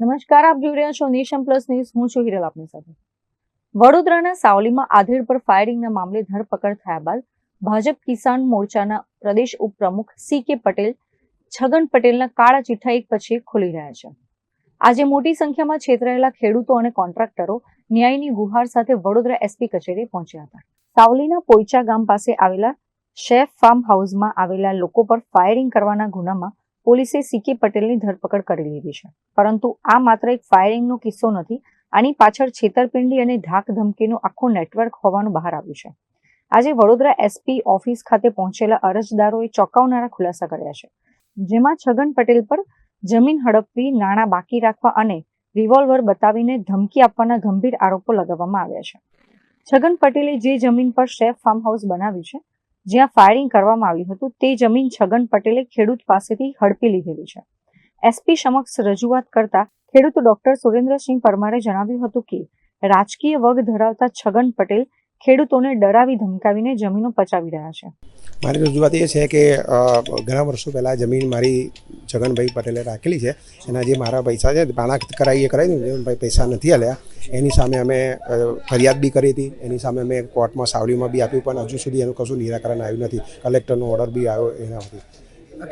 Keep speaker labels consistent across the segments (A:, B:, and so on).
A: નમસ્કાર, આપ જોઈ રહ્યા છો નેશન પ્લસ ન્યૂઝ. હું છું હિરલ આપની સાથે. વડોદરાના સાવલીમાં આધેડ પર ફાયરિંગના મામલે ધરપકડ થયા બાદ ભાજપ કિસાન મોરચાના પ્રદેશ ઉપપ્રમુખ સી.કે. પટેલ છગન પટેલના કાળા ચિઠ્ઠા એક પછી એક ખુલી રહ્યા છે. આજે મોટી સંખ્યામાં છેતરાયેલા ખેડૂતો અને કોન્ટ્રાક્ટરો ન્યાયની ગુહાર સાથે વડોદરા એસપી કચેરી પહોંચ્યા હતા. સાવલીના પોઈચા ગામ પાસે આવેલા શેફ ફાર્મ હાઉસમાં આવેલા લોકો પર ફાયરિંગ કરવાના ગુનામાં પોલીસે સી.કે. પટેલની ધરપકડ કરી લીધી છે. પરંતુ આ માત્ર એક ફાયરિંગનો કિસ્સો નથી. આની પાછળ છેતરપિંડી અને ધાક ધમકીનું આખું નેટવર્ક હોવાનું બહાર આવ્યું છે. આજે વડોદરા એસપી ઓફિસ ખાતે પહોંચેલા અરજદારોએ ચોંકાવનારા ખુલાસા કર્યા છે, જેમાં છગન પટેલ પર જમીન હડપવી, નાણાં બાકી રાખવા અને રિવોલ્વર બતાવીને ધમકી આપવાના ગંભીર આરોપો લગાવવામાં આવ્યા છે. છગન પટેલે જે જમીન પર શેફ ફાર્મ હાઉસ બનાવ્યું છે, જ્યાં ફાયરિંગ કરવામાં આવ્યું હતું, તે જમીન છગન પટેલે ખેડૂત પાસેથી હડપી લીધેલી છે. એસપી સમક્ષ રજૂઆત કરતા ખેડૂત ડોક્ટર સુરેન્દ્રસિંહ પરમારે જણાવ્યું હતું કે રાજકીય વગ ધરાવતા છગન પટેલ ખેડૂતોને ડરાવી ધમકાવીને જમીનો પચાવી રહ્યા છે.
B: મારી રજૂઆત એ છે કે ઘણા વર્ષો પહેલાં જમીન મારી છગનભાઈ પટેલે રાખેલી છે. એના જે મારા પૈસા છે પાણા કરાવી દીધું, પૈસા નથી આલ્યા. એની સામે અમે ફરિયાદ બી કરી હતી. એની સામે અમે કોર્ટમાં સાવલીમાં બી આપ્યું, પણ હજુ સુધી એનું કશું નિરાકરણ આવ્યું નથી. કલેક્ટરનો ઓર્ડર બી આવ્યો એનાથી.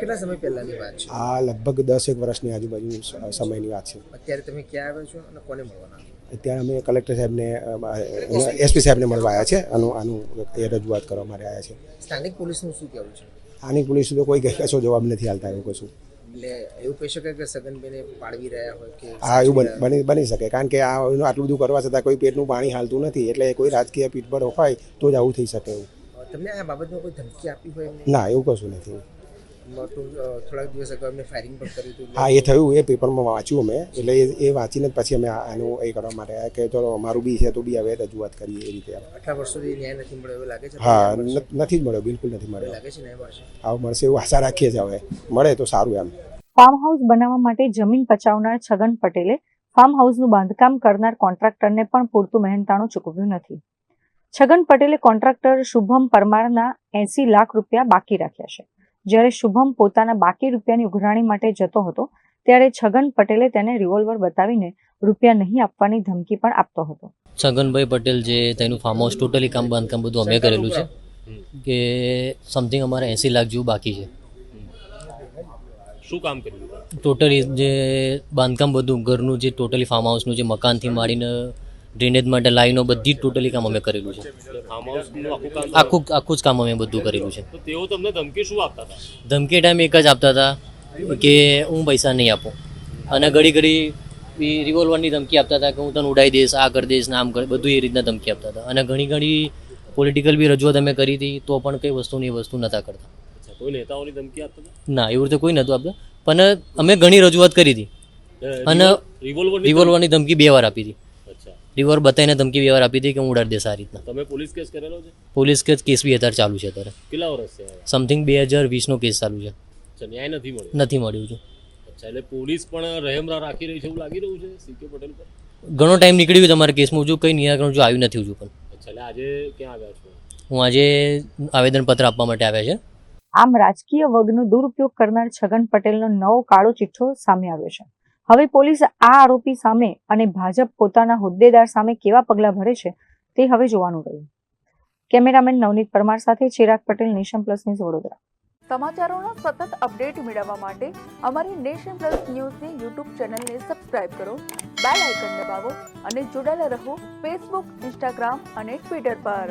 C: કેટલા સમય પહેલાની વાત છે?
B: આ લગભગ 10 વર્ષની આજુબાજુ સમયની વાત છે.
C: અત્યારે તમે ક્યાં આવ્યો છો અને કોને મળવાના?
B: અત્યારે અમે કલેક્ટર સાહેબને, એસપી સાહેબને મળવા આવ્યા છે. આનું એ રજૂઆત કરવા માટે આવ્યા છે.
C: સ્થાનિક પોલીસનું શું કહેવું છે?
B: આની પોલીસ તો કોઈ કશો જવાબ નથી હાલતા એવું કશું.
C: એટલે એવું કહી શકાય કે સગનભાઈને પાડવી રહ્યા હોય કે?
B: હા, એવું બની શકે, કારણ કે આટલું બધું કરવા છતાં કોઈ પેટનું પાણી હાલતું નથી. એટલે કોઈ રાજકીય પીઠબળ હોય તો જ આવું થઈ શકે. એવું
C: તમને આ બાબતમાં કોઈ ધમકી આપી હોય?
B: ના, એવું કશું નથી.
C: થોડાક દિવસ અગાઉ અમને ફાયરિંગ પણ કર્યું હતું.
B: હા, એ થયું. એ પેપરમાં વાંચ્યું અમે. એટલે એ વાંચીને પછી અમે આનું એ કરવા માટે આવ્યા કે ચલો અમારું બી છે તો બી હવે રજૂઆત કરીએ એ રીતે.
C: આટલા વર્ષોથી ન્યાય નથી મળ્યો એવું લાગે છે?
B: હા, નથી જ મળ્યો, બિલકુલ નથી મળ્યો.
C: લાગે છે ન્યાય મળશે?
B: હા, મળશે એવું આશા રાખીએ છીએ. હવે મળે તો સારું. એમ
A: ફાર્મ હાઉસ બનાવવા માટે જમીન પચાવનાર છગન પટેલે ફાર્મ હાઉસનું બાંધકામ કરનાર કોન્ટ્રાક્ટરને પણ પૂરતું મહેનતાણું ચૂકવ્યું નથી. છગન પટેલે કોન્ટ્રાક્ટર શુભમ પરમારના 80 લાખ રૂપિયા બાકી રાખ્યા છે. જ્યારે શુભમ પોતાના બાકી રૂપિયાની ઉઘરાણી માટે જતો હતો, ત્યારે છગન પટેલે તેને રિવોલ્વર બતાવીને રૂપિયા નહીં આપવાની ધમકી પણ આપતો હતો.
D: છગનભાઈ પટેલ જે તેનું ફાર્મ હાઉસ ટોટલી કામ બાંધકામ બધું અમે કરેલું છે કે સમથિંગ અમારે 80 લાખ જેવું બાકી છે.
E: શું કામ કર્યું?
D: ટોટલી જે બાંધકામ બધું ઘરનું જે ટોટલી ફાર્મ હાઉસનું જે મકાનથી માંડીને ડ્રેનેજ માટે લાઈનો બધી ટોટલી કામ અમે કરેલું છે.
E: ફાર્મ હાઉસનું આખું
D: આખું જ કામ અમે બધું કરેલું છે.
E: તો તેઓ તમને ધમકી શું આપતા હતા?
D: ધમકી ટાઈમ એક જ આપતા હતા કે હું પૈસા નહીં આપું, અને ઘડી ઘડી રિવોલ્વરની ધમકી આપતા હતા કે હું તને ઉડાવી દઈશ, આ કરી દઈશ, નામ કરી, બધું એ રીતના ધમકી આપતા હતા. અને ઘણી પોલિટિકલ બી રજૂઆત અમે કરી હતી, તો પણ કઈ વસ્તુની એ વસ્તુ નહોતા કરતા.
E: કોઈ નેતાઓની ધમકી આપતા હતા?
D: ના, એવું રીતે કોઈ નહોતું આપતા, પણ અમે ઘણી રજૂઆત કરી હતી. અને રિવોલ્વરની ધમકી 2 વાર આપી હતી. રિવોલ્વર બતાવીને ધમકી 2 વાર આપી હતી કે હું ઉડાડી દઈશ આ રીતના.
E: તમે પોલીસ કેસ કરેલો છે?
D: પોલીસ કેસ બી અત્યારે ચાલુ છે. અત્યારે
E: કેટલા વર્ષ છે?
D: સમથિંગ 2020નો કેસ ચાલુ છે.
E: ન્યાય નથી મળ્યો?
D: નથી મળ્યું છે.
E: અચ્છા, એટલે પોલીસ પણ રહેમરા રાખી રહી છે એવું લાગી રહ્યું છે સી.કે. પટેલ પર?
D: ઘણો ટાઈમ નીકળી ગયો તમારા કેસમાં, હજુ કંઈ નિરાકરણ હજુ આવ્યું નથી હજુ પણ.
E: અચ્છા, એટલે આજે ક્યાં આવ્યા છો?
D: હું આજે આવેદનપત્ર આપવા માટે આવ્યા છે.
A: આમ રાજકીય વગનો દુરુપયોગ કરનાર છગન પટેલનો નવો કાળો ચિઠ્ઠો સામે આવ્યો છે. હવે પોલીસ આ આરોપી સામે અને ભાજપ પોતાના હોદ્દેદાર સામે કેવા પગલાં ભરે છે તે હવે જોવાનું રહ્યું. કેમેરામેન નવનીત પરમાર સાથે Chirag Patel, Nation Plus News, Vadodara.
F: સમાચારોના સતત અપડેટ મેળવવા માટે અમારી નેશન પ્લસ ન્યૂઝની યુટ્યુબ ચેનલને સબસ્ક્રાઇબ કરો, બેલ આઇકન દબાવો અને જોડાયેલા રહો ફેસબુક, ઇન્સ્ટાગ્રામ અને ટ્વિટર પર.